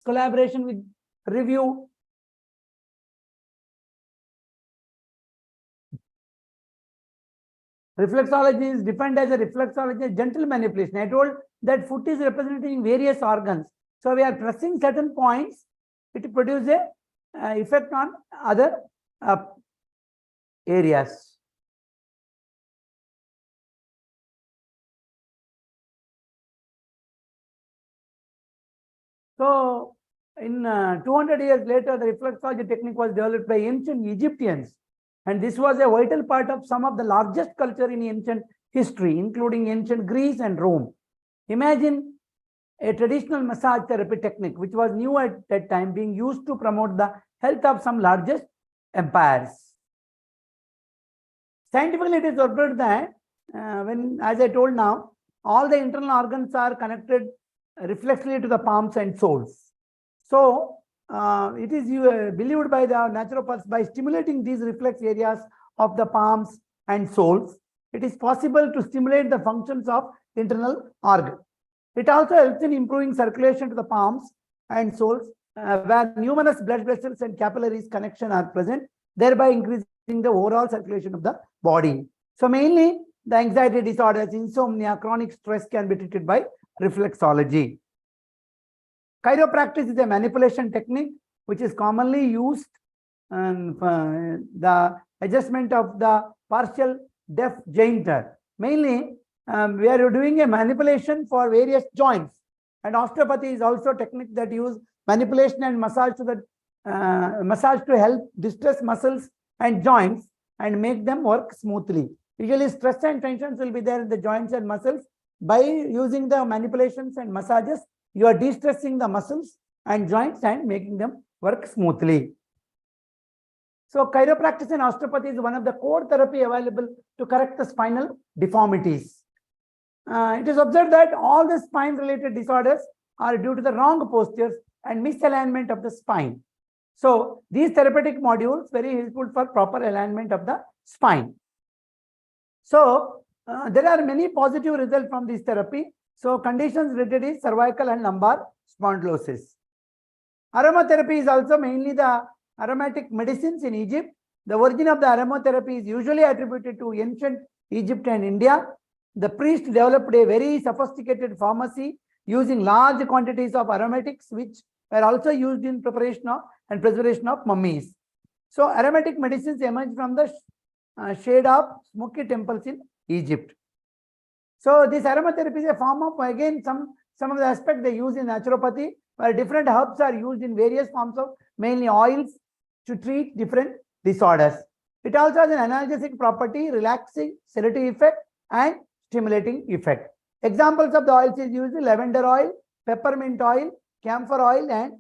collaboration with review. Reflexology is defined as a reflexology, gentle manipulation. I told that foot is representing various organs. So we are pressing certain points, it produces a effect on other areas. So in 200 years later, the reflexology technique was developed by ancient Egyptians. And this was a vital part of some of the largest culture in ancient history, including ancient Greece and Rome. Imagine a traditional massage therapy technique, which was new at that time, being used to promote the health of some largest empires. Scientifically, it is observed that as I told now, all the internal organs are connected reflexively to the palms and soles. So it is believed by the naturopaths, by stimulating these reflex areas of the palms and soles, it is possible to stimulate the functions of internal organ. It also helps in improving circulation to the palms and soles, where numerous blood vessels and capillaries connection are present, thereby increasing the overall circulation of the body. So mainly the anxiety disorders, insomnia, chronic stress can be treated by reflexology. Chiropractic is a manipulation technique which is commonly used for the adjustment of the partial deaf jointer. Mainly, we are doing a manipulation for various joints, and osteopathy is also a technique that use manipulation and massage to help distress muscles and joints and make them work smoothly. Usually, stress and tensions will be there in the joints and muscles. By using the manipulations and massages, you are de-stressing the muscles and joints and making them work smoothly. So chiropractic and osteopathy is one of the core therapy available to correct the spinal deformities. It is observed that all the spine related disorders are due to the wrong postures and misalignment of the spine. So these therapeutic modules very helpful for proper alignment of the spine. So there are many positive results from this therapy. So conditions related is cervical and lumbar spondylosis. Aromatherapy is also mainly the aromatic medicines in Egypt. The origin of the aromatherapy is usually attributed to ancient Egypt and India. The priest developed a very sophisticated pharmacy using large quantities of aromatics, which were also used in preparation of and preservation of mummies. So aromatic medicines emerged from the shade of smoky temples in Egypt. So this aromatherapy is a form of, again, some of the aspects they use in naturopathy, where different herbs are used in various forms of mainly oils to treat different disorders. It also has an analgesic property, relaxing, sedative effect, and stimulating effect. Examples of the oils is used lavender oil, peppermint oil, camphor oil, and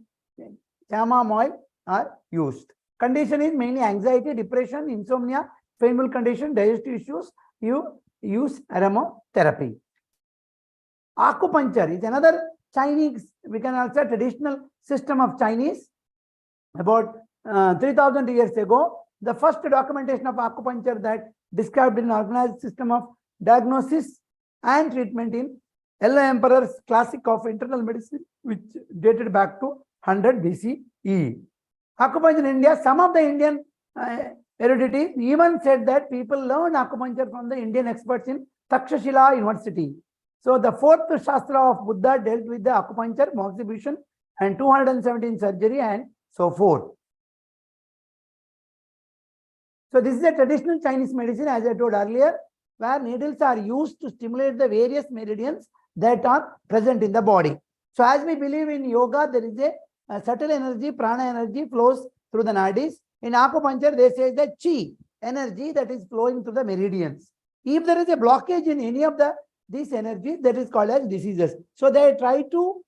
chamomile oil are used. Condition is mainly anxiety, depression, insomnia, painful condition, digestive issues. You use aromatherapy. Acupuncture is another Chinese, we can also say traditional system of Chinese. About 3000 years ago, the first documentation of acupuncture that described an organized system of diagnosis and treatment in Yellow Emperor's Classic of Internal Medicine, which dated back to 100 BCE. Acupuncture in India, some of the Indian heredity even said that people learned acupuncture from the Indian experts in Takshashila University. So the fourth Shastra of Buddha dealt with the acupuncture, moxibustion, and 217 surgery and so forth. So this is a traditional Chinese medicine, as I told earlier, where needles are used to stimulate the various meridians that are present in the body. So as we believe in yoga, there is a subtle energy, prana energy flows through the nadis. In acupuncture, they say that chi energy that is flowing through the meridians. If there is a blockage in any of these energies, that is called as diseases. So they try to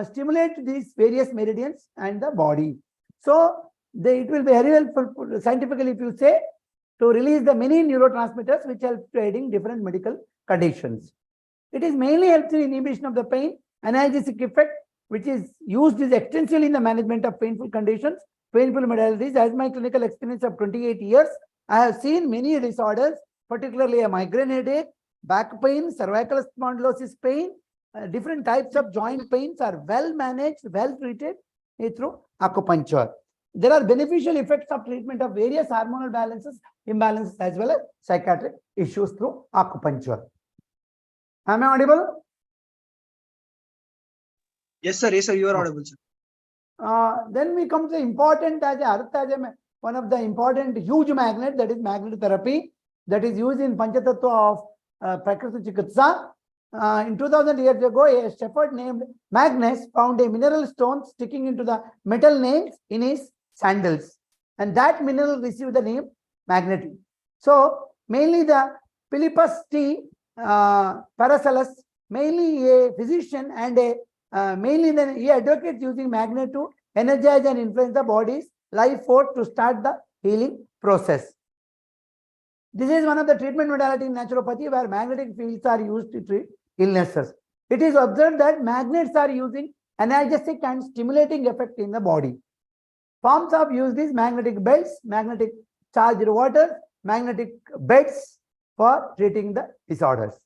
stimulate these various meridians and the body. So it will be very helpful scientifically, if you say, to release the many neurotransmitters which help to aiding different medical conditions. It is mainly helps in inhibition of the pain, analgesic effect, which is used extensively in the management of painful conditions, painful modalities. As my clinical experience of 28 years, I have seen many disorders, particularly a migraine headache, back pain, cervical spondylosis pain, different types of joint pains are well managed, well treated is through acupuncture. There are beneficial effects of treatment of various hormonal imbalances as well as psychiatric issues through acupuncture. Am I audible? Yes, sir. Yes, sir. You are audible, sir. Then we come to the important one of the important huge magnet, that is magnetotherapy, that is used in Panchatattva of Prakriti Chikitsa. In 2000 years ago, a shepherd named Magnus found a mineral stone sticking into the metal nails in his sandals, and that mineral received the name magnetic. So mainly the Philippus T. Paracelsus, mainly a physician and a mainly then he advocates using magnet to energize and influence the body's life force to start the healing process. This is one of the treatment modality in naturopathy where magnetic fields are used to treat illnesses. It is observed that magnets are using analgesic and stimulating effect in the body. Forms of use is magnetic belts, magnetic charged water, magnetic beds for treating the disorders.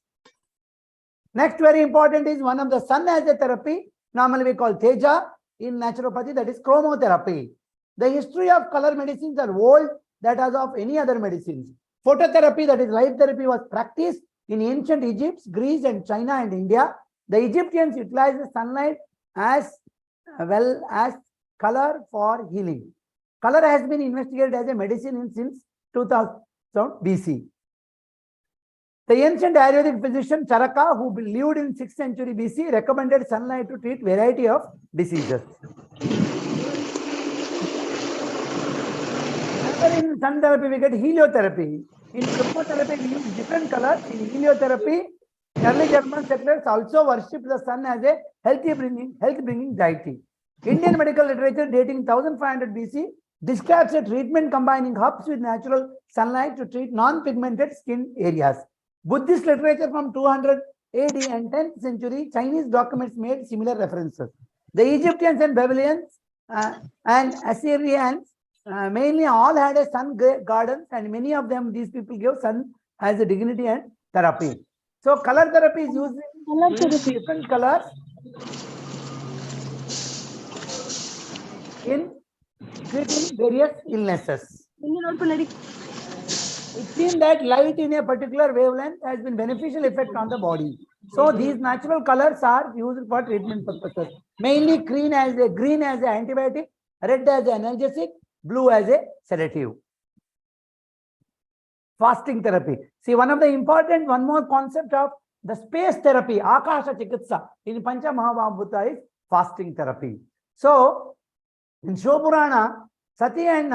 Next, very important is one of the sun as a therapy, normally we call Teja in naturopathy, that is chromotherapy. The history of color medicines are old that as of any other medicines. Phototherapy, that is light therapy, was practiced in ancient Egypt, Greece and China and India. The Egyptians utilized the sunlight as well as color for healing. Color has been investigated as a medicine since 2000 BC. The ancient Ayurvedic physician Charaka, who lived in 6th century BC, recommended sunlight to treat variety of diseases. In sun therapy, we get heliotherapy. In chromotherapy, we use different colors. In heliotherapy, early German settlers also worshipped the sun as a health-bringing deity. Indian medical literature dating 1500 BC describes a treatment combining herbs with natural sunlight to treat non-pigmented skin areas. Buddhist literature from 200 AD and 10th century Chinese documents made similar references. The Egyptians and Babylonians and Assyrians mainly all had a sun gardens, and many of them, these people give sun as a dignity and therapy. So color therapy is used in different colors in treating various illnesses. It seems that light in a particular wavelength has been beneficial effect on the body. So these natural colors are used for treatment purposes. Mainly green as an antibiotic, red as an analgesic, blue as a sedative. Fasting therapy. See, one more concept of the space therapy, Akasha Chikitsa, in Pancha Mahabhuta is fasting therapy. So, in Shopurana, Sati and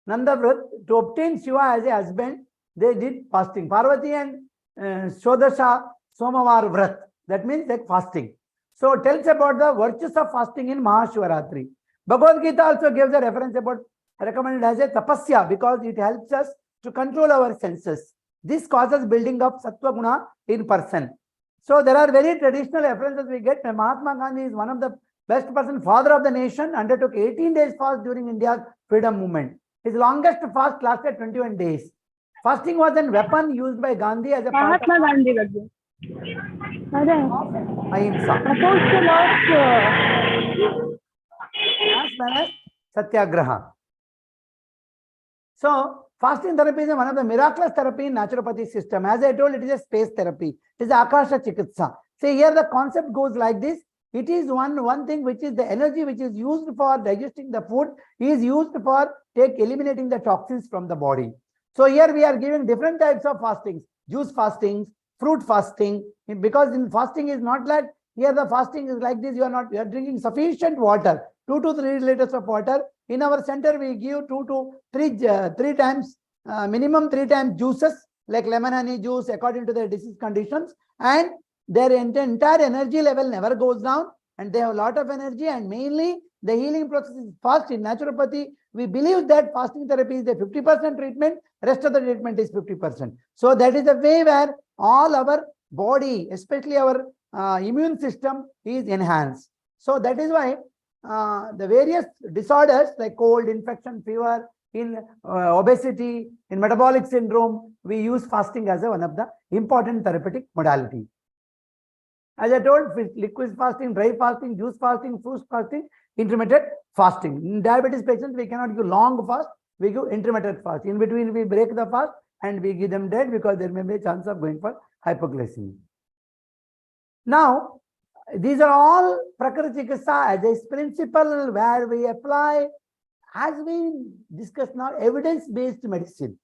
Nandavrat, to obtain Shiva as a husband, they did fasting. Parvati and Shodasha Somavar Vrat, that means like fasting. So, it tells about the virtues of fasting in Mahashivaratri. Bhagavad Gita also gives a reference about recommended as a tapasya because it helps us to control our senses. This causes building of Sattva Guna in person. So there are very traditional references we get. Mahatma Gandhi is one of the best person, father of the nation, undertook 18 days fast during India's freedom movement. His longest fast lasted 21 days. Fasting was a weapon used by Gandhi as a part of ahimsa. As well as satyagraha. So, fasting therapy is one of the miraculous therapy in naturopathy system. As I told, it is a space therapy. It is Akasha Chikitsa. See, here the concept goes like this. It is one thing which is the energy which is used for digesting the food is used for eliminating the toxins from the body. So here we are giving different types of fastings. Juice fasting, fruit fasting. Because in fasting is not like, here the fasting is like this. You are drinking sufficient water. 2 to 3 liters of water. In our center, we give 2 to 3 times, minimum 3 times juices like lemon honey juice according to their disease conditions, and their entire energy level never goes down, and they have a lot of energy, and mainly the healing process is fast. In naturopathy, we believe that fasting therapy is the 50% treatment, rest of the treatment is 50%. So that is the way where all our body, especially our immune system, is enhanced. So that is why the various disorders like cold, infection, fever, in obesity, in metabolic syndrome, we use fasting as one of the important therapeutic modality. As I told, liquid fasting, dry fasting, juice fasting, fruit fasting, intermittent fasting. In diabetes patients, we cannot give long fast, we give intermittent fast. In between, we break the fast and we give them dead because there may be a chance of going for hypoglycemia. Now, these are all Prakriti Chikitsa as a principle where we apply, as we discussed now, evidence-based medicine,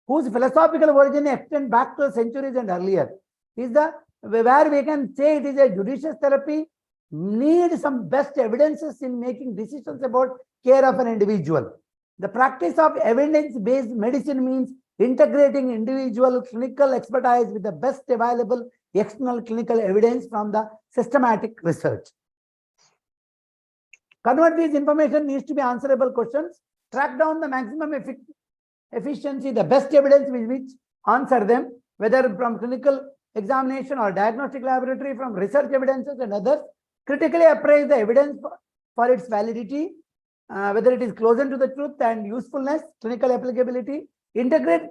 whose philosophical origin extend back to centuries and earlier, is the where we can say it is a judicious therapy, need some best evidences in making decisions about care of an individual. The practice of evidence-based medicine means integrating individual clinical expertise with the best available external clinical evidence from the systematic research. Convert these information needs to be answerable questions, track down the maximum efficiency, the best evidence with which answer them, whether from clinical examination or diagnostic laboratory, from research evidences and others, critically appraise the evidence for its validity, whether it is closer to the truth and usefulness, clinical applicability, integrate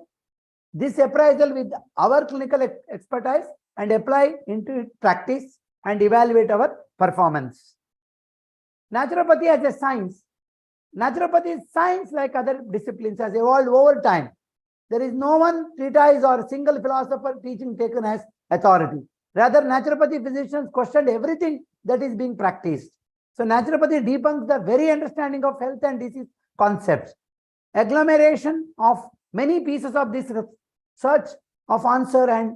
this appraisal with our clinical expertise and apply into practice and evaluate our performance. Naturopathy as a science. Naturopathy is science like other disciplines has evolved over time. There is no one treatise or single philosopher teaching taken as authority. Rather, naturopathy physicians questioned everything that is being practiced. So naturopathy debunks the very understanding of health and disease concepts. Agglomeration of many pieces of this search of answer and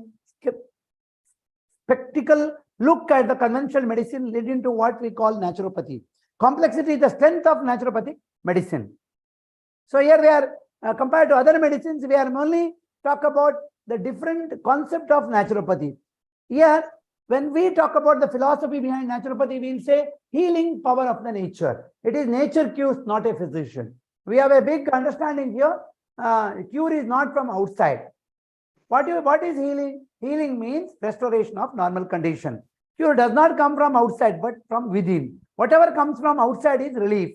spectacle look at the conventional medicine leading to what we call naturopathy. Complexity is the strength of naturopathic medicine. So here we are, compared to other medicines, we are only talk about the different concept of naturopathy. Here, when we talk about the philosophy behind naturopathy, we will say healing power of the nature. It is nature cures, not a physician. We have a big understanding here. Cure is not from outside. What is healing? Healing means restoration of normal condition. Cure does not come from outside, but from within. Whatever comes from outside is relief,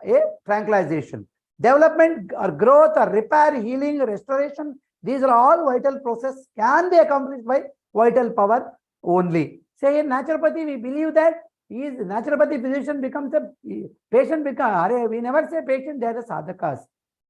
a tranquilization. Development or growth or repair, healing, restoration, these are all vital processes can be accomplished by vital power only. Say in naturopathy, we believe that is naturopathy physician becomes a patient we never say patient, they are the sadhakas.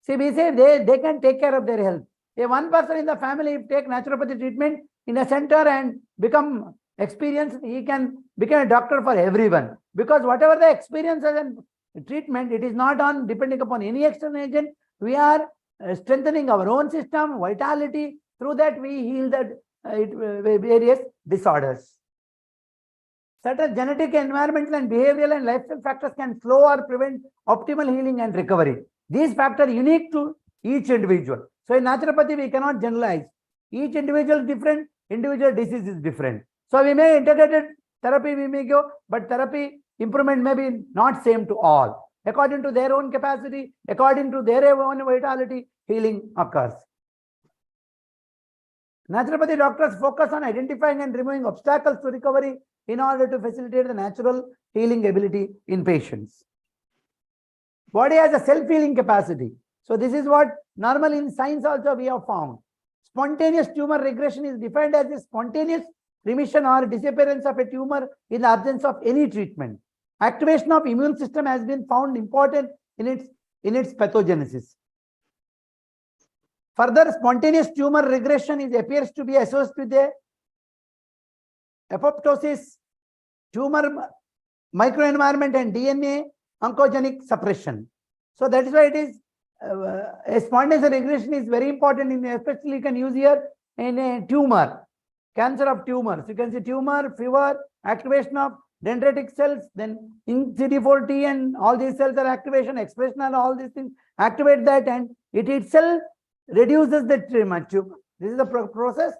See, we say they can take care of their health. If one person in the family take naturopathy treatment in a center and become experienced, he can become a doctor for everyone. Because whatever the experiences and treatment, it is not on depending upon any external agent. We are strengthening our own system, vitality. Through that, we heal the various disorders. Certain genetic, environmental, and behavioral and lifestyle factors can slow or prevent optimal healing and recovery. These factors are unique to each individual. So in naturopathy, we cannot generalize. Each individual is different, individual disease is different. So we may integrated therapy, we may go, but therapy improvement may be not same to all. According to their own capacity, according to their own vitality, healing occurs. Naturopathy doctors focus on identifying and removing obstacles to recovery in order to facilitate the natural healing ability in patients. Body has a self-healing capacity. So this is what normal in science also we have found. Spontaneous tumor regression is defined as a spontaneous remission or disappearance of a tumor in the absence of any treatment. Activation of immune system has been found important in its pathogenesis. Further, spontaneous tumor regression appears to be associated with a apoptosis, tumor microenvironment, and DNA oncogenic suppression. So that is why it is a spontaneous regression is very important, especially you can use here in a tumor, cancer of tumors. You can see tumor, fever, activation of dendritic cells, then in CD4T and all these cells are activation, expression and all these things activate that, and it itself reduces the tumor. This is the process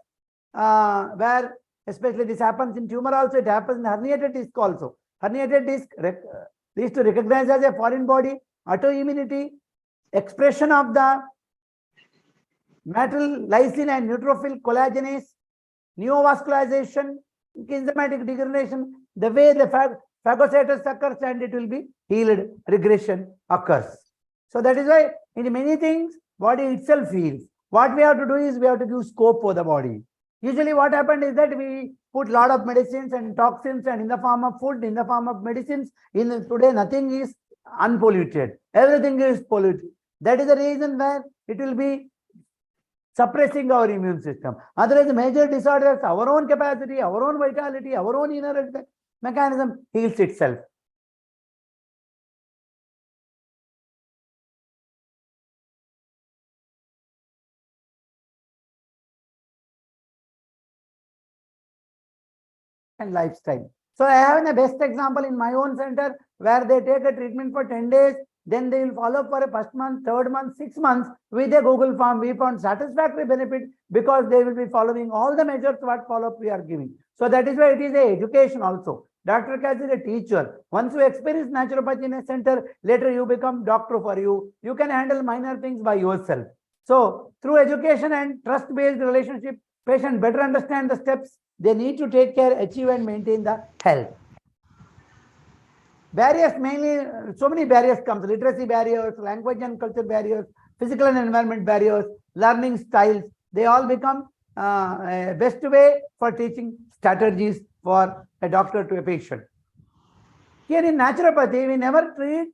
where especially this happens in tumor also, it happens in herniated disc also. Herniated disc leads to recognize as a foreign body, autoimmunity, expression of the metal, lysine and neutrophil collagenase, neovascularization, enzymatic degradation, the way the phagocytosis occurs and it will be healed, regression occurs. So that is why in many things, body itself heals. What we have to do is we have to give scope for the body. Usually what happened is that we put lot of medicines and toxins and in the form of food, in the form of medicines. In today, nothing is unpolluted. Everything is polluted. That is the reason where it will be suppressing our immune system. Otherwise, major disorders, our own capacity, our own vitality, our own inner mechanism heals itself. And lifestyle. So I have a best example in my own center where they take a treatment for 10 days, then they will follow for a first month, third month, 6 months with a Google form. We found satisfactory benefit because they will be following all the measures what follow-up we are giving. So that is why it is a education also. Dr. Kaz is a teacher. Once you experience naturopathy in a center, later you become doctor for you. You can handle minor things by yourself. So through education and trust-based relationship, patient better understand the steps they need to take care, achieve and maintain the health. Barriers mainly, so many barriers comes, literacy barriers, language and culture barriers, physical and environment barriers, learning styles, they all become a best way for teaching strategies for a doctor to a patient. Here in naturopathy, we never treat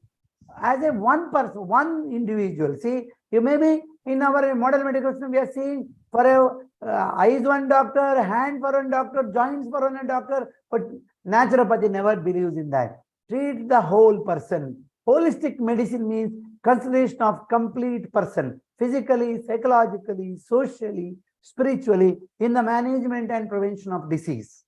as a one person, one individual. See, you may be in our modern medical system, we are seeing for a eyes one doctor, hand for one doctor, joints for one doctor, but naturopathy never believes in that. Treat the whole person. Holistic medicine means consideration of complete person, physically, psychologically, socially, spiritually, in the management and prevention of disease.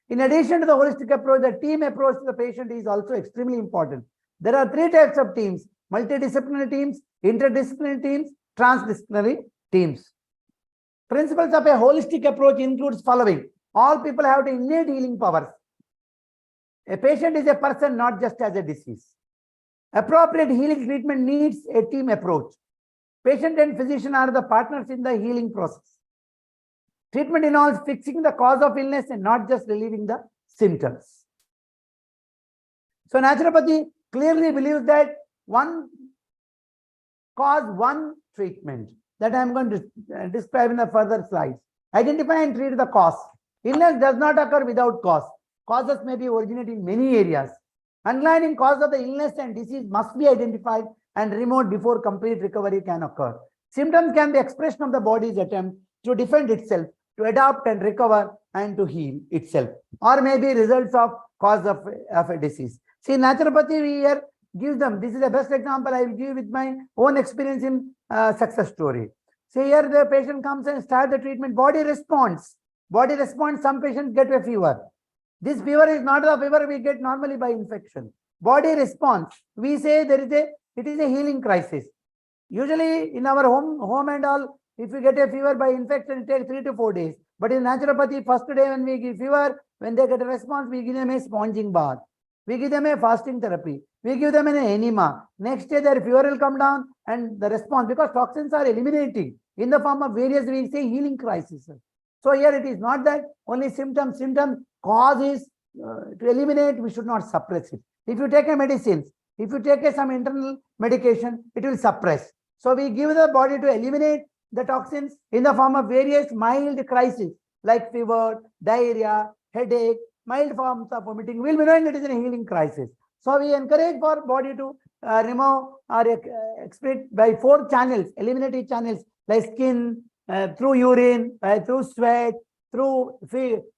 In addition to the holistic approach, the team approach to the patient is also extremely important. There are 3 types of teams: multidisciplinary teams, interdisciplinary teams, transdisciplinary teams. Principles of a holistic approach includes following. All people have the innate healing powers. A patient is a person, not just as a disease. Appropriate healing treatment needs a team approach. Patient and physician are the partners in the healing process. Treatment involves fixing the cause of illness and not just relieving the symptoms. So naturopathy clearly believes that one cause, one treatment. That I am going to describe in the further slides. Identify and treat the cause. Illness does not occur without cause. Causes may be originating in many areas. Underlying cause of the illness and disease must be identified and removed before complete recovery can occur. Symptoms can be expression of the body's attempt to defend itself, to adapt and recover, and to heal itself, or maybe results of cause of a disease. See, naturopathy we here gives them. This is the best example I will give with my own experience in success story. See, here the patient comes and starts the treatment. Body responds. Body responds. Some patients get a fever. This fever is not the fever we get normally by infection. Body response. We say it is a healing crisis. Usually in our home and all, if we get a fever by infection, it takes 3 to 4 days. But in naturopathy, first day when we give fever, when they get a response, we give them a sponging bath. We give them a fasting therapy. We give them an enema. Next day their fever will come down and the response, because toxins are eliminating in the form of various, we say healing crisis. So here it is not that only symptom cause is to eliminate, we should not suppress it. If you take a medicine, if you take some internal medication, it will suppress. So we give the body to eliminate the toxins in the form of various mild crises like fever, diarrhea, headache, mild forms of vomiting. We will be knowing it is a healing crisis. So we encourage for body to remove or excrete by 4 channels, eliminative channels like skin, through urine, through sweat, through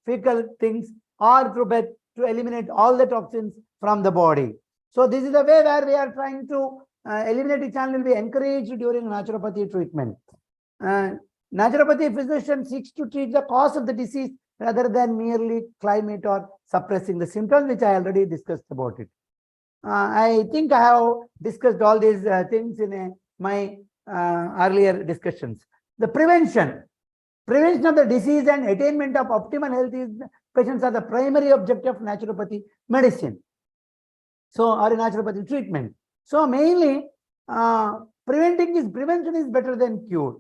fecal things, or through breath, to eliminate all the toxins from the body. So this is the way where we are trying to eliminate the channel will be encouraged during naturopathy treatment. Naturopathy physician seeks to treat the cause of the disease rather than merely climate or suppressing the symptoms, which I already discussed about it. I think I have discussed all these things in my earlier discussions. The prevention of the disease and attainment of optimal health patients are the primary objective of naturopathy medicine. So, or naturopathy treatment. So, mainly prevention is better than cure.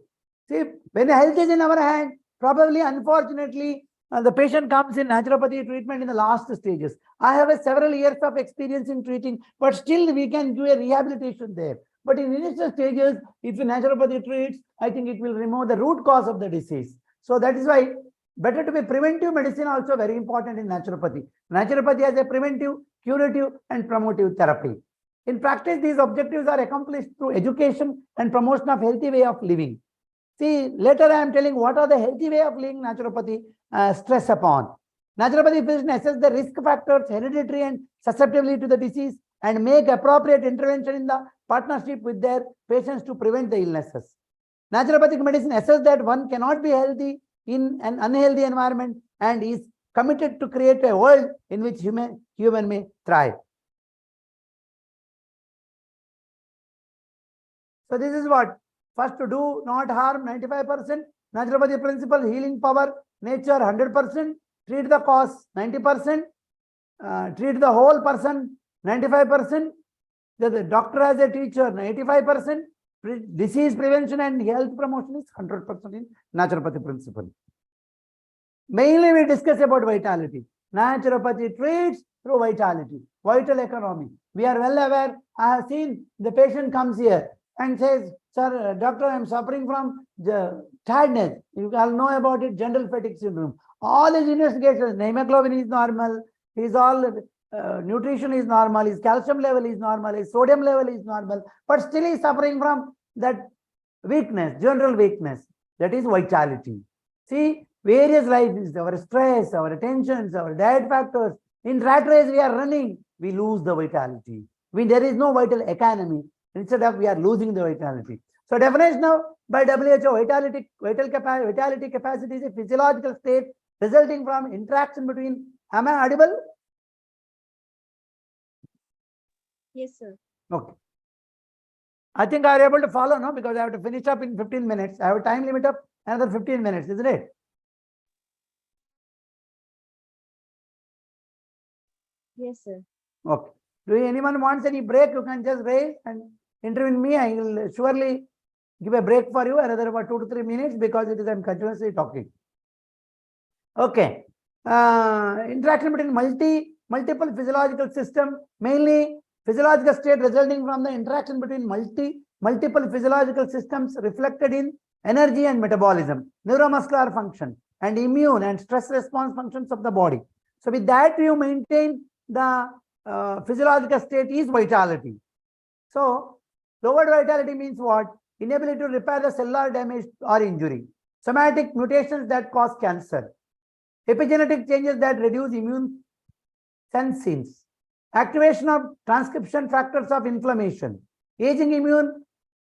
See, when the health is in our hand, probably, unfortunately, the patient comes in naturopathy treatment in the last stages. I have several years of experience in treating, but still we can do a rehabilitation there. But in initial stages, if naturopathy treats, I think it will remove the root cause of the disease. So that is why better to be preventive medicine also very important in naturopathy. Naturopathy has a preventive, curative, and promotive therapy. In practice, these objectives are accomplished through education and promotion of healthy way of living. See, later I am telling what are the healthy way of living naturopathy stress upon. Naturopathy physicians assess the risk factors, hereditary and susceptibility to the disease, and make appropriate intervention in the partnership with their patients to prevent the illnesses. Naturopathic medicine assesses that one cannot be healthy in an unhealthy environment and is committed to create a world in which human may thrive. So this is what? First, to do not harm 95%, naturopathy principle, healing power, nature 100%, treat the cause 90%, treat the whole person 95%, the doctor as a teacher 95%, disease prevention and health promotion is 100% in naturopathy principle. Mainly we discuss about vitality. Naturopathy treats through vitality, vital economy. We are well aware. I have seen the patient comes here and says, sir, doctor, I am suffering from tiredness. You all know about it, general fatigue syndrome. All his investigations, hemoglobin is normal, his all nutrition is normal, his calcium level is normal, his sodium level is normal, but still he is suffering from that weakness, general weakness. That is vitality. See, various lives, our stress, our tensions, our diet factors. In rat race, we are running, we lose the vitality. There is no vital economy. Instead of we are losing the vitality. So definition of by WHO, vitality capacity is a physiological state resulting from interaction between, am I audible? Yes, sir. Okay. I think I are able to follow now because I have to finish up in 15 minutes. I have a time limit of another 15 minutes, isn't it? Yes, sir. Okay. Do anyone wants any break? You can just raise and intervene me. I will surely give a break for you, another about 2 to 3 minutes, because it is I'm continuously talking. Okay. Interaction between multiple physiological system, mainly physiological state resulting from the interaction between multiple physiological systems reflected in energy and metabolism, neuromuscular function, and immune and stress response functions of the body. So with that, you maintain the physiological state is vitality. So lowered vitality means what? Inability to repair the cellular damage or injury. Somatic mutations that cause cancer. Epigenetic changes that reduce immune sensins. Activation of transcription factors of inflammation. Aging immune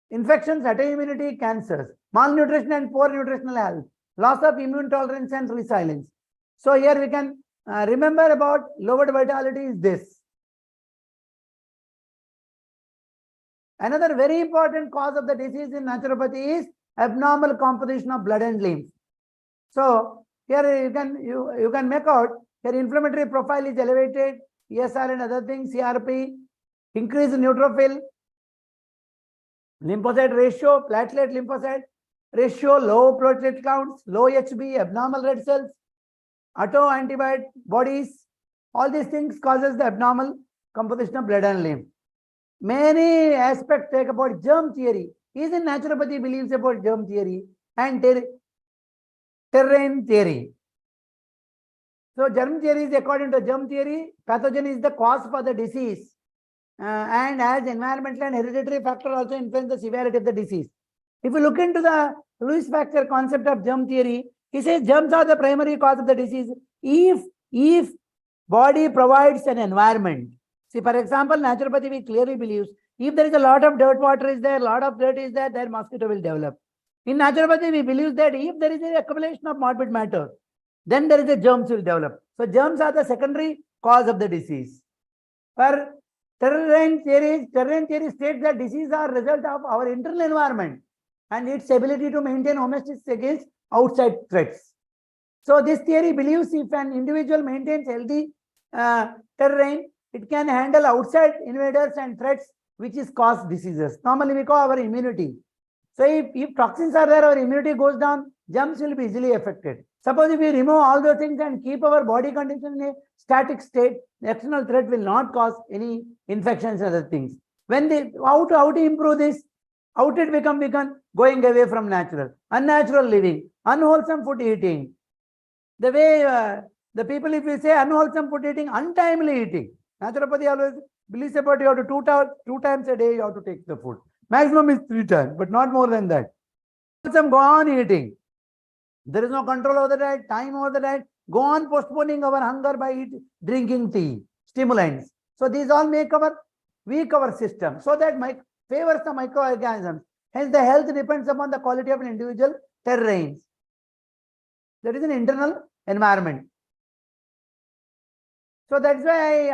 infections, autoimmunity, cancers. Malnutrition and poor nutritional health. Loss of immune tolerance and resilience. So here we can remember about lowered vitality is this. Another very important cause of the disease in naturopathy is abnormal composition of blood and lymph. So here you can make out your inflammatory profile is elevated, ESR and other things, CRP, increase in neutrophil, lymphocyte ratio, platelet lymphocyte ratio, low platelet counts, low HB, abnormal red cells, autoantibodies. All these things causes the abnormal composition of blood and lymph. Many aspects take about germ theory. Even naturopathy believes about germ theory and terrain theory. So germ theory is, according to germ theory, pathogen is the cause for the disease, and as environmental and hereditary factor also influence the severity of the disease. If you look into the Louis Pasteur concept of germ theory, he says germs are the primary cause of the disease if body provides an environment. See, for example, naturopathy we clearly believes if there is a lot of dirt water is there, lot of dirt is there, then mosquito will develop. In naturopathy, we believe that if there is an accumulation of morbid matter, then there is a germs will develop. So germs are the secondary cause of the disease. For terrain theory states that diseases are result of our internal environment and its ability to maintain homeostasis against outside threats. So this theory believes if an individual maintains healthy terrain, it can handle outside invaders and threats which is cause diseases. Normally we call our immunity. So if toxins are there, our immunity goes down, germs will be easily affected. Suppose if we remove all those things and keep our body condition in a static state, the external threat will not cause any infections and other things. When how to improve this? How did we can going away from natural, unnatural living, unwholesome food eating. The way the people, if we say unwholesome food eating, untimely eating. Naturopathy always Believe about you have to two times a day you have to take the food. Maximum is 3 times, but not more than that. Some go on eating. There is no control over the diet, time over the diet. Go on postponing our hunger by drinking tea, stimulants. So these all make our weak our system. So that favors the microorganisms. Hence the health depends upon the quality of an individual terrains. That is an internal environment. So that's why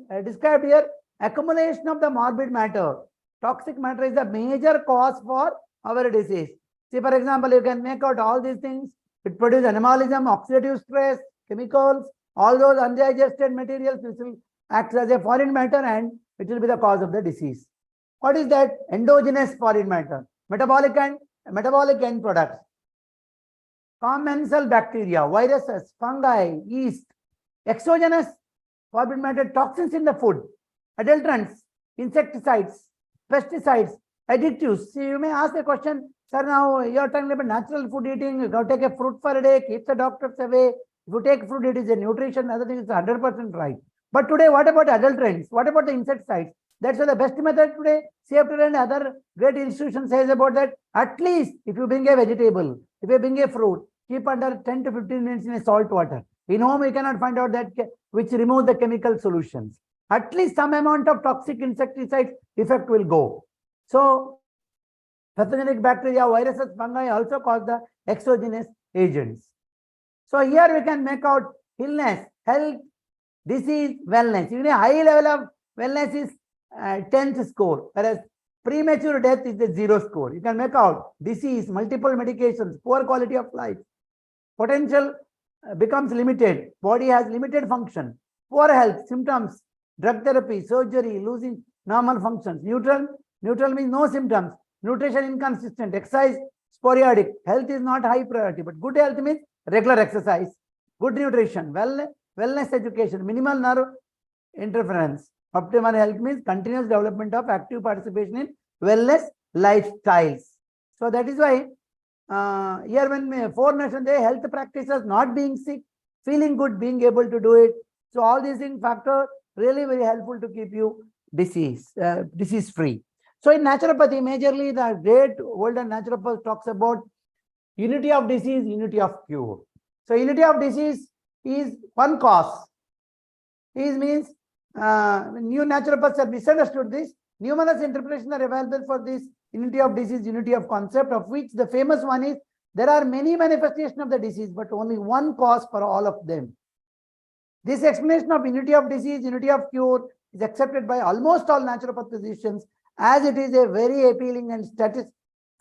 I described here accumulation of the morbid matter. Toxic matter is the major cause for our disease. See, for example, you can make out all these things. It produces animalism, oxidative stress, chemicals, all those undigested materials which will act as a foreign matter and it will be the cause of the disease. What is that? Endogenous foreign matter. Metabolic end products. Commensal bacteria, viruses, fungi, yeast. Exogenous foreign matter, toxins in the food, adulterants, insecticides, pesticides, additives. See, you may ask a question, sir, now you are talking about natural food eating, you got to take a fruit for a day, keep the doctors away. If you take fruit, it is a nutrition, other thing is 100% right. But today, what about adulterants? What about the insecticides? That's why the best method today, CFT and other great institutions says about that. At least if you bring a vegetable, if you bring a fruit, keep under 10 to 15 minutes in a salt water. In home, we cannot find out that which removes the chemical solutions. At least some amount of toxic insecticide effect will go. So, pathogenic bacteria, viruses, fungi also cause the exogenous agents. So here we can make out illness, health, disease, wellness. Even a high level of wellness is 10th score, whereas premature death is the 0 score. You can make out disease, multiple medications, poor quality of life, potential becomes limited, body has limited function, poor health, symptoms, drug therapy, surgery, losing normal functions. Neutral means no symptoms, nutrition inconsistent, exercise sporadic, health is not high priority, but good health means regular exercise, good nutrition, wellness education, minimal nerve interference. Optimal health means continuous development of active participation in wellness lifestyles. So that is why here when 4 nations, they health practices, not being sick, feeling good, being able to do it. So all these things factor really very helpful to keep you disease free. So in naturopathy, majorly the great older naturopath talks about unity of disease, unity of cure. So unity of disease is one cause. This means new naturopaths have misunderstood this. Numerous interpretations are available for this unity of disease, unity of concept, of which the famous one is there are many manifestations of the disease, but only one cause for all of them. This explanation of unity of disease, unity of cure is accepted by almost all naturopath physicians as it is a very appealing and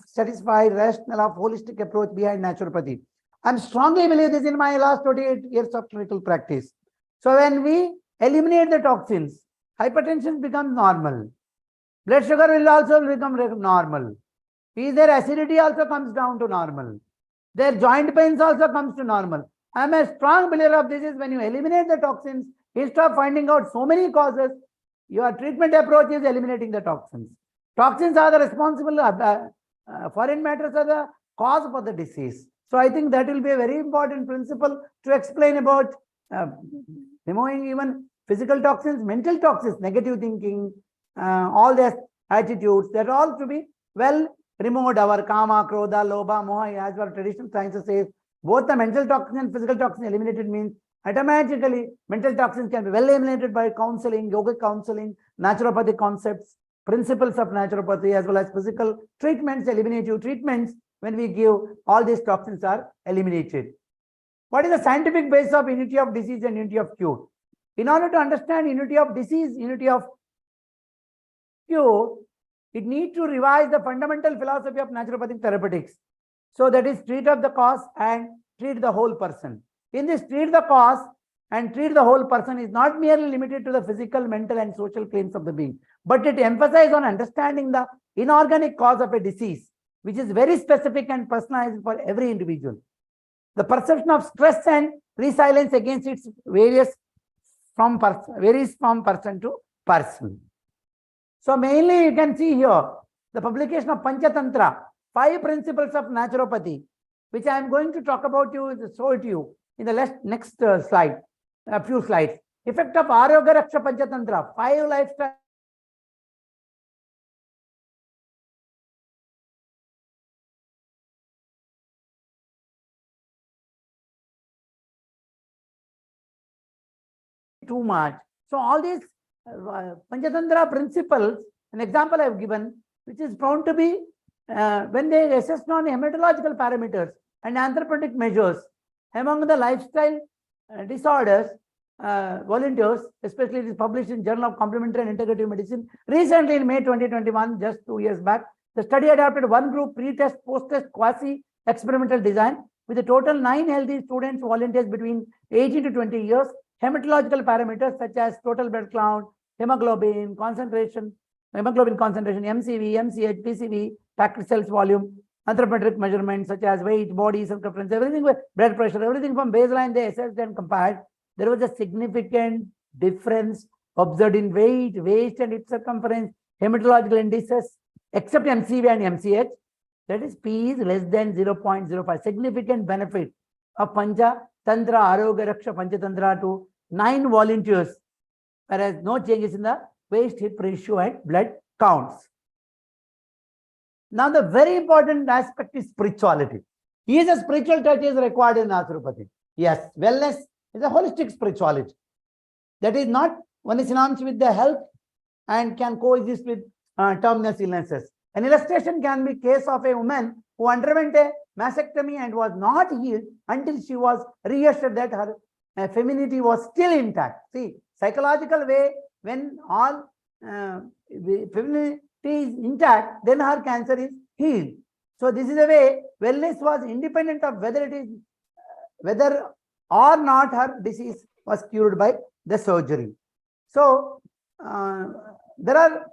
satisfied rational of holistic approach behind naturopathy. I strongly believe this in my last 28 years of clinical practice. So when we eliminate the toxins, hypertension becomes normal. Blood sugar will also become normal. Their acidity also comes down to normal. Their joint pains also comes to normal. I am a strong believer of this is when you eliminate the toxins, instead of finding out so many causes, your treatment approach is eliminating the toxins. Toxins are the responsible, foreign matters are the cause for the disease. So I think that will be a very important principle to explain about removing even physical toxins, mental toxins, negative thinking, all these attitudes, that all to be well removed. Our kama, krodha, lobha, moha, as our traditional sciences says, both the mental toxins and physical toxins eliminated means automatically mental toxins can be well eliminated by counseling, yogic counseling, naturopathic concepts, principles of naturopathy, as well as physical treatments, eliminative treatments. When we give, all these toxins are eliminated. What is the scientific basis of unity of disease and unity of cure? In order to understand unity of disease, unity of cure, it needs to revise the fundamental philosophy of naturopathic therapeutics. So that is treat of the cause and treat the whole person. In this treat the cause and treat the whole person is not merely limited to the physical, mental and social claims of the being, but it emphasizes on understanding the inorganic cause of a disease, which is very specific and personalized for every individual. The perception of stress and resilience against its varies from person to person. So mainly you can see here the publication of Panchatantra, 5 principles of naturopathy, which I am going to talk about you, show it to you in the next slide, a few slides. Effect of Aroga Raksha Panchatantra, 5 lifestyle. Too much. So all these Panchatantra principles, an example I have given, which is found to be when they assessed on hematological parameters and anthropometric measures among the lifestyle disorders, volunteers, especially it is published in Journal of Complementary and Integrative Medicine. Recently in May 2021, just 2 years back, the study adopted one group pre-test, post-test, quasi-experimental design with a total 9 healthy students, volunteers between 18 to 20 years. Hematological parameters such as total blood count, hemoglobin concentration, MCV, MCH, PCV, packed cells volume, anthropometric measurements such as weight, body circumference, everything with blood pressure, everything from baseline they assessed and compared. There was a significant difference observed in weight, waist and hip circumference, hematological indices, except MCV and MCH. That is P is less than 0.05. Significant benefit of Pancha Tantra Aroga Raksha Panchatantra to 9 volunteers, whereas no changes in the waist hip ratio and blood counts. Now, the very important aspect is spirituality. Is a spiritual touch is required in naturopathy? Yes, wellness is a holistic spirituality. That is not one is synonymous with the health and can coexist with terminal illnesses. An illustration can be case of a woman who underwent a mastectomy and was not healed until she was reassured that her femininity was still intact. See, psychological way, when all femininity is intact, then her cancer is healed. So this is a way wellness was independent of whether or not her disease was cured by the surgery. So there are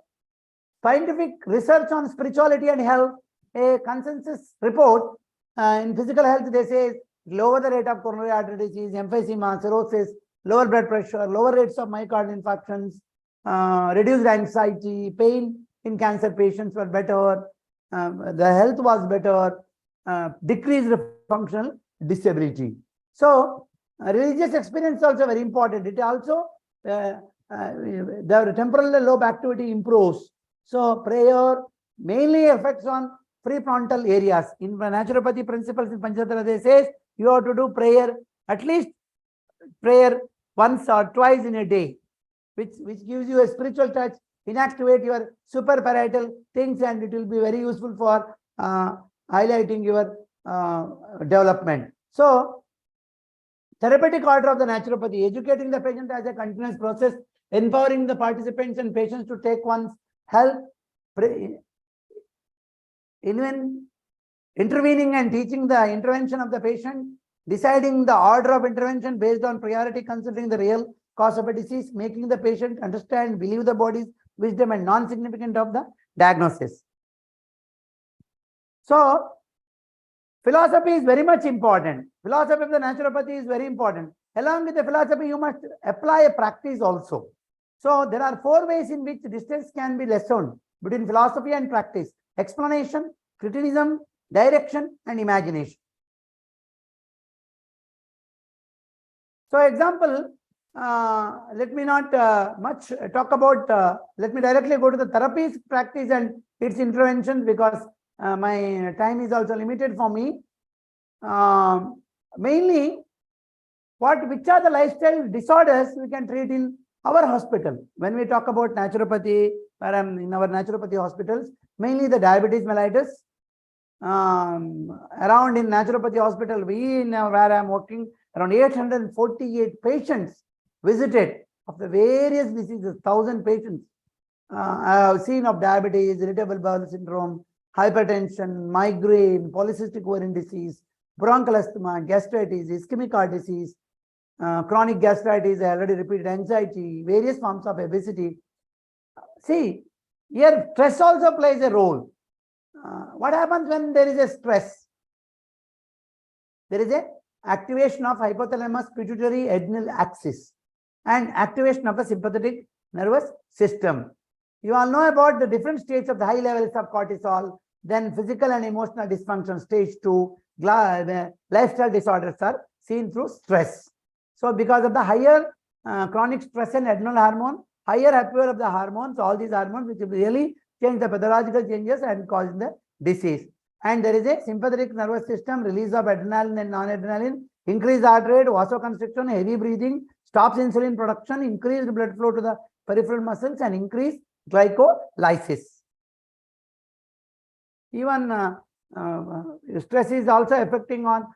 scientific research on spirituality and health. A consensus report in physical health, they say lower the rate of coronary artery disease, emphysema, cirrhosis, lower blood pressure, lower rates of myocardial infarctions, reduced anxiety, pain in cancer patients were better, the health was better, decreased functional disability. So religious experience is also very important. It also the temporal lobe activity improves. So prayer mainly affects on prefrontal areas. In naturopathy principles in Panchatantra, they say you have to do prayer, at least prayer once or twice in a day, which gives you a spiritual touch, inactivate your superparietal things, and it will be very useful for highlighting your development. So therapeutic order of the naturopathy, educating the patient as a continuous process, empowering the participants and patients to take one's health, intervening and teaching the intervention of the patient, deciding the order of intervention based on priority considering the real cause of a disease, making the patient understand, believe the body's wisdom and non-significant of the diagnosis. So philosophy is very much important. Philosophy of the naturopathy is very important. Along with the philosophy, you must apply a practice also. So there are 4 ways in which distance can be lessened between philosophy and practice: explanation, criticism, direction, and imagination. So example, let me not much talk about, let me directly go to the therapies practice and its interventions, because my time is also limited for me. Mainly, which are the lifestyle disorders we can treat in our hospital? When we talk about naturopathy, where I'm in our naturopathy hospitals, mainly the diabetes mellitus. Around in naturopathy hospital, where I'm working, around 848 patients visited of the various diseases, 1,000 patients. I have seen of diabetes, irritable bowel syndrome, hypertension, migraine, polycystic ovarian disease, bronchial asthma, gastritis, ischemic heart disease, chronic gastritis, I already repeated, anxiety, various forms of obesity. See, here stress also plays a role. What happens when there is a stress? There is a activation of hypothalamus pituitary adrenal axis and activation of the sympathetic nervous system. You all know about the different states of the high levels of cortisol, then physical and emotional dysfunction, stage 2, the lifestyle disorders are seen through stress. So because of the higher chronic stress and adrenal hormone, higher upward of the hormones, all these hormones which will really change the pathological changes and cause the disease. And there is a sympathetic nervous system, release of adrenaline and non-adrenaline, increased heart rate, vasoconstriction, heavy breathing, stops insulin production, increased blood flow to the peripheral muscles, and increased glycolysis. Even stress is also affecting on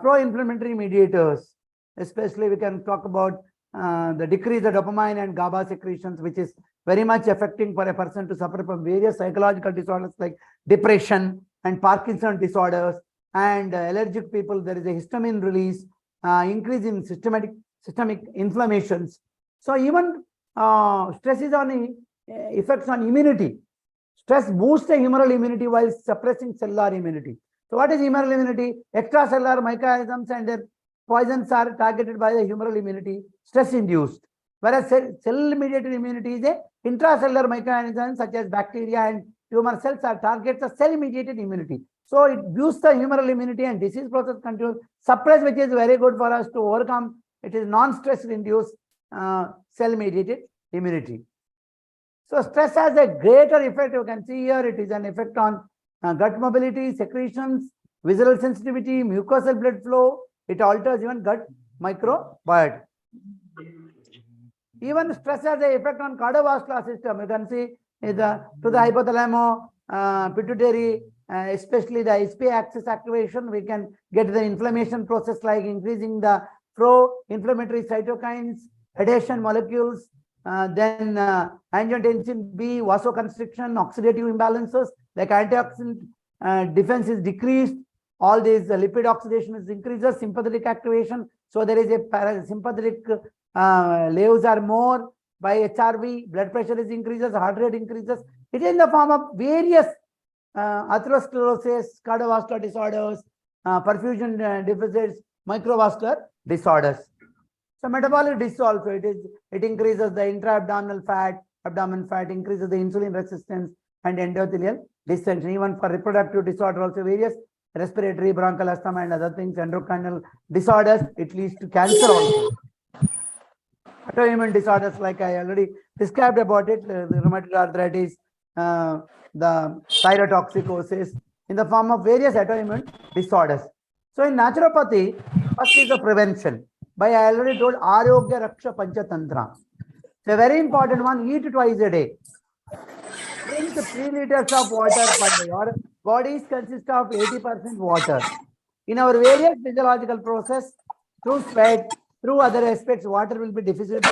pro-inflammatory mediators. Especially we can talk about the decrease of dopamine and GABA secretions, which is very much affecting for a person to suffer from various psychological disorders like depression and Parkinson disorders, and allergic people. There is a histamine release, increase in systemic inflammations. So even stress is on the effects on immunity. Stress boosts the humoral immunity while suppressing cellular immunity. So what is humoral immunity? Extracellular microorganisms and their poisons are targeted by the humoral immunity, stress induced. Whereas cell-mediated immunity is a intracellular microorganisms such as bacteria and tumor cells are targets of cell-mediated immunity. So it boosts the humoral immunity and disease process control, suppress, which is very good for us to overcome. It is non-stress induced cell-mediated immunity. So stress has a greater effect. You can see here it is an effect on gut mobility, secretions, visual sensitivity, mucosal blood flow. It alters even gut microbiota. Even stress has an effect on cardiovascular system. You can see to the hypothalamo, pituitary, especially the SP axis activation. We can get the inflammation process like increasing the pro-inflammatory cytokines, adhesion molecules, then angiotensin B, vasoconstriction, oxidative imbalances, like antioxidant defense is decreased. All these lipid oxidation is increases, sympathetic activation. So there is a parasympathetic levels are more by HRV, blood pressure is increases, heart rate increases. It is in the form of various atherosclerosis, cardiovascular disorders, perfusion deficits, microvascular disorders. So metabolic disease also it increases the intra-abdominal fat, abdomen fat, increases the insulin resistance and endothelial distension. Even for reproductive disorder also various respiratory, bronchial asthma and other things, endocrinal disorders, it leads to cancer also. Autoimmune disorders like I already described about it, the rheumatoid arthritis, the thyrotoxicosis in the form of various autoimmune disorders. So in naturopathy, first is the prevention. By I already told Arogya Raksha Panchatantra. It's a very important one, eat twice a day. Drink 3 liters of water per day. Our bodies consist of 80% water. In our various physiological process, through sweat, through other aspects, water will be deficient.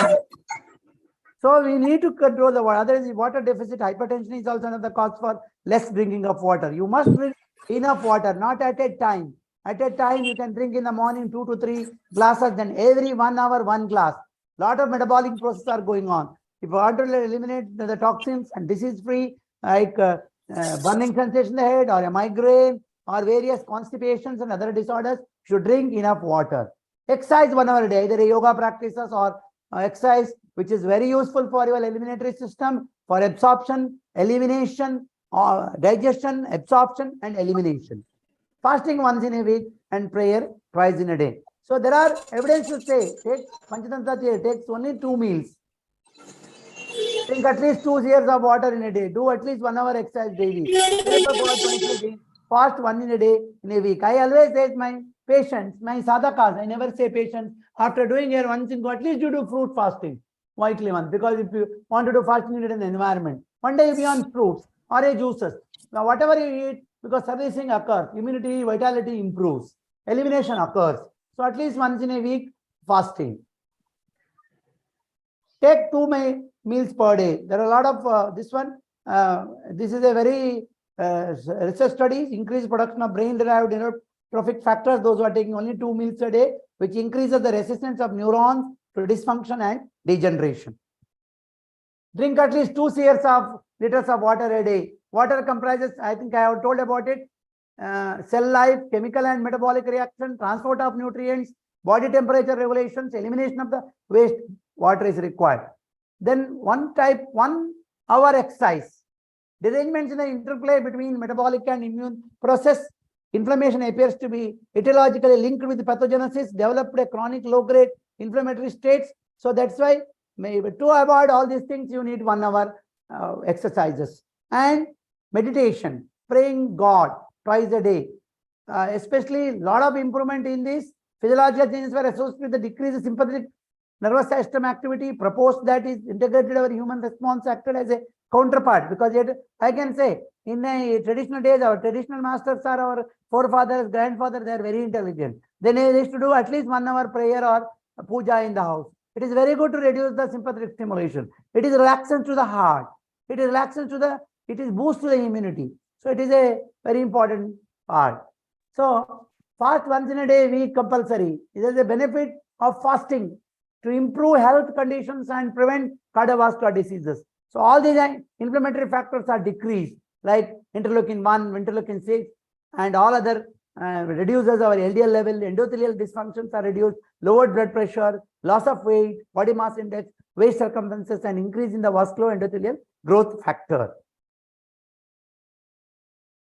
So we need to control the water. Otherwise, water deficit, hypertension is also another cause for less drinking of water. You must drink enough water, not at a time. At a time, you can drink in the morning 2 to 3 glasses, then every 1 hour, 1 glass. Lot of metabolic processes are going on. If you want to eliminate the toxins and disease-free, like burning sensation in the head or a migraine or various constipations and other disorders, you should drink enough water. Exercise 1 hour a day, either a yoga practices or exercise, which is very useful for your eliminatory system, for absorption, elimination, or digestion, absorption, and elimination. Fasting once in a week and prayer twice in a day. So there are evidence to say, Panchatantra takes only 2 meals. Drink at least 2 years of water in a day. Do at least 1 hour exercise daily. Fast 1 in a day in a week. I always say my patients, my sadhakas, I never say patients, after doing here once in, at least you do fruit fasting. Vitally one, because if you want to do fasting in an environment, one day you be on fruits or a juices. Now whatever you eat, because servicing occurs, immunity, vitality improves, elimination occurs. So at least once in a week, fasting. Take 2 meals per day. There are a lot of this one. This is a very research studies, increased production of brain-derived neurotrophic factors. Those who are taking only 2 meals a day, which increases the resistance of neurons to dysfunction and degeneration. Drink at least 2 liters of water a day. Water comprises, I think I have told about it, cell life, chemical and metabolic reaction, transport of nutrients, body temperature regulations, elimination of the waste. Water is required. Then 1 hour exercise. Derangements in the interplay between metabolic and immune process. Inflammation appears to be etiologically linked with pathogenesis, developed a chronic low-grade inflammatory states. So that's why maybe to avoid all these things, you need 1 hour exercises and meditation, praying God twice a day. Especially a lot of improvement in this. Physiological changes were associated with the decreased sympathetic nervous system activity. Proposed that is integrated our human response acted as a counterpart, because I can say in a traditional days, our traditional masters are our forefathers, grandfathers, they are very intelligent. They used to do at least 1 hour prayer or puja in the house. It is very good to reduce the sympathetic stimulation. It is relaxant to the heart. It is relaxant to the, it is boost to the immunity. So it is a very important part. So fast once in a day, week compulsory. It is a benefit of fasting to improve health conditions and prevent cardiovascular diseases. So all these inflammatory factors are decreased, like interleukin 1, interleukin 6, and all other reduces our LDL level, endothelial dysfunctions are reduced, lowered blood pressure, loss of weight, body mass index, waist circumferences, and increase in the vasculoendothelial growth factor.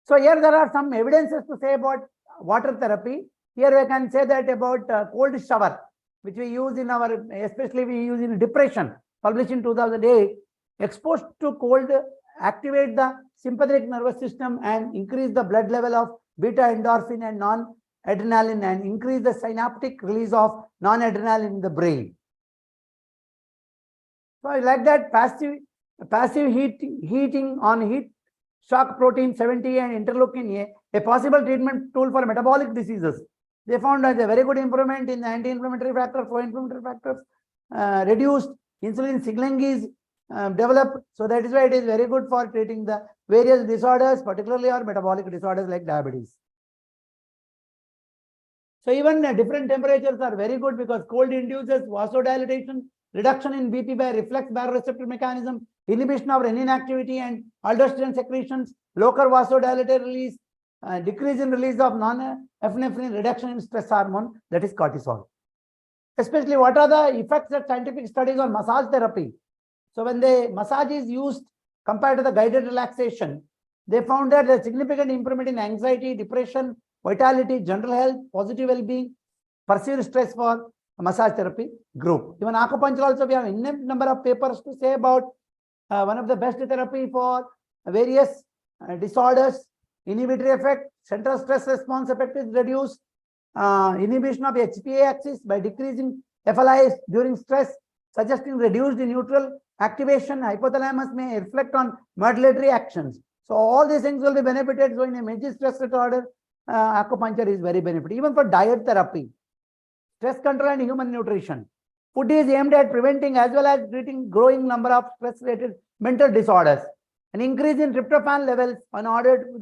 So here there are some evidences to say about water therapy. Here we can say that about cold shower, which we use in our, especially we use in depression, published in 2008. Exposed to cold activate the sympathetic nervous system and increase the blood level of beta endorphin and non-adrenaline, and increase the synaptic release of non-adrenaline in the brain. So like that, passive heating on heat shock protein 70 and interleukin A possible treatment tool for metabolic diseases. They found as a very good improvement in the anti-inflammatory factors, pro-inflammatory factors, reduced insulin signaling is developed. So that is why it is very good for treating the various disorders, particularly or metabolic disorders like diabetes. So even different temperatures are very good, because cold induces vasodilation, reduction in BP by reflex baroreceptor mechanism, inhibition of renin activity and aldosterone secretions, local vasodilator release, decrease in release of non-epinephrine, reduction in stress hormone, that is cortisol. Especially, what are the effects of scientific studies on massage therapy? So when the massage is used compared to the guided relaxation, they found that a significant improvement in anxiety, depression, vitality, general health, positive well-being, perceived stress for massage therapy group. Even acupuncture also, we have a number of papers to say about one of the best therapy for various disorders. Inhibitory effect, central stress response effect is reduced. Inhibition of HPA axis by decreasing FLIs during stress, suggesting reduced neutral activation. Hypothalamus may reflect on modulatory actions. So all these things will be benefited. So in a major stress disorder, acupuncture is very beneficial. Even for diet therapy, stress control and human nutrition. Food is aimed at preventing as well as treating growing number of stress-related mental disorders. An increase in tryptophan levels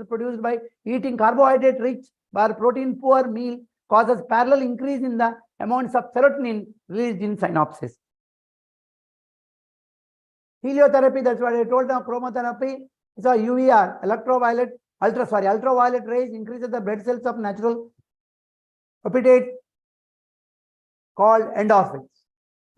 produced by eating carbohydrate-rich or protein-poor meal causes parallel increase in the amounts of serotonin released in synapses. Heliotherapy, that's what I told now. Chromotherapy is a UVR, ultraviolet rays increases the blood cells of natural appetite called endorphins.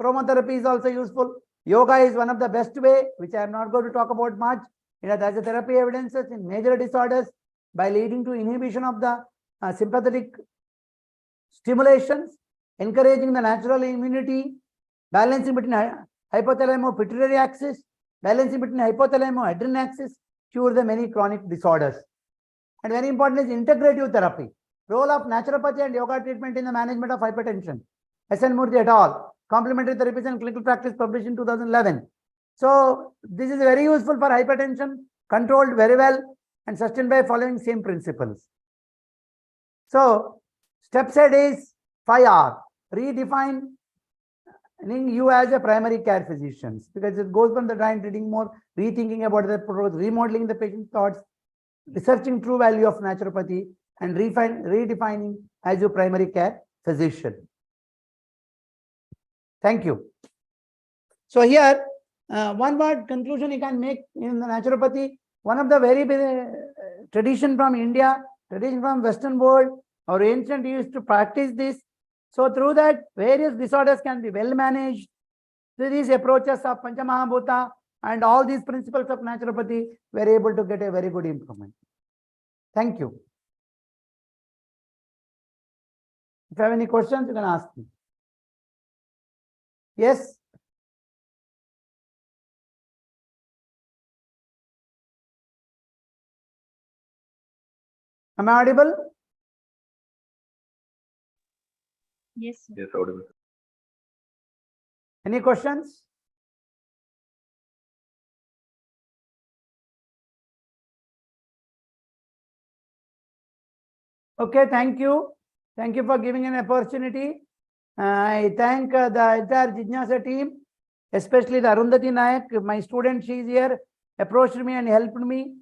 Chromotherapy is also useful. Yoga is one of the best way, which I am not going to talk about much. There is a therapy evidences in major disorders by leading to inhibition of the sympathetic stimulations, encouraging the natural immunity, balancing between hypothalamo-pituitary axis, balancing between hypothalamo-adrenal axis, cure the many chronic disorders. And very important is integrative therapy. Role of naturopathy and yoga treatment in the management of hypertension. S.N. Murthy et al. Complementary therapies and clinical practice published in 2011. So this is very useful for hypertension, controlled very well and sustained by following same principles. So step set is 5R. Redefining you as a primary care physician, because it goes from the time reading more, rethinking about the approach, remodeling the patient's thoughts, researching true value of naturopathy, and redefining as your primary care physician. Thank you. So here, one word conclusion you can make in the naturopathy. One of the very tradition from India, tradition from Western world, our ancient used to practice this. So through that, various disorders can be well managed. Through these approaches of Panchamahabhuta and all these principles of naturopathy, we are able to get a very good improvement. Thank you. If you have any questions, you can ask me. Yes, Am I audible? Yes, sir. Yes, audible. Any questions? Okay, thank you. Thank you for giving an opportunity. I thank the entire Jignasa team, especially the Arundhati Nayak, my student, she is here, approached me and helped me.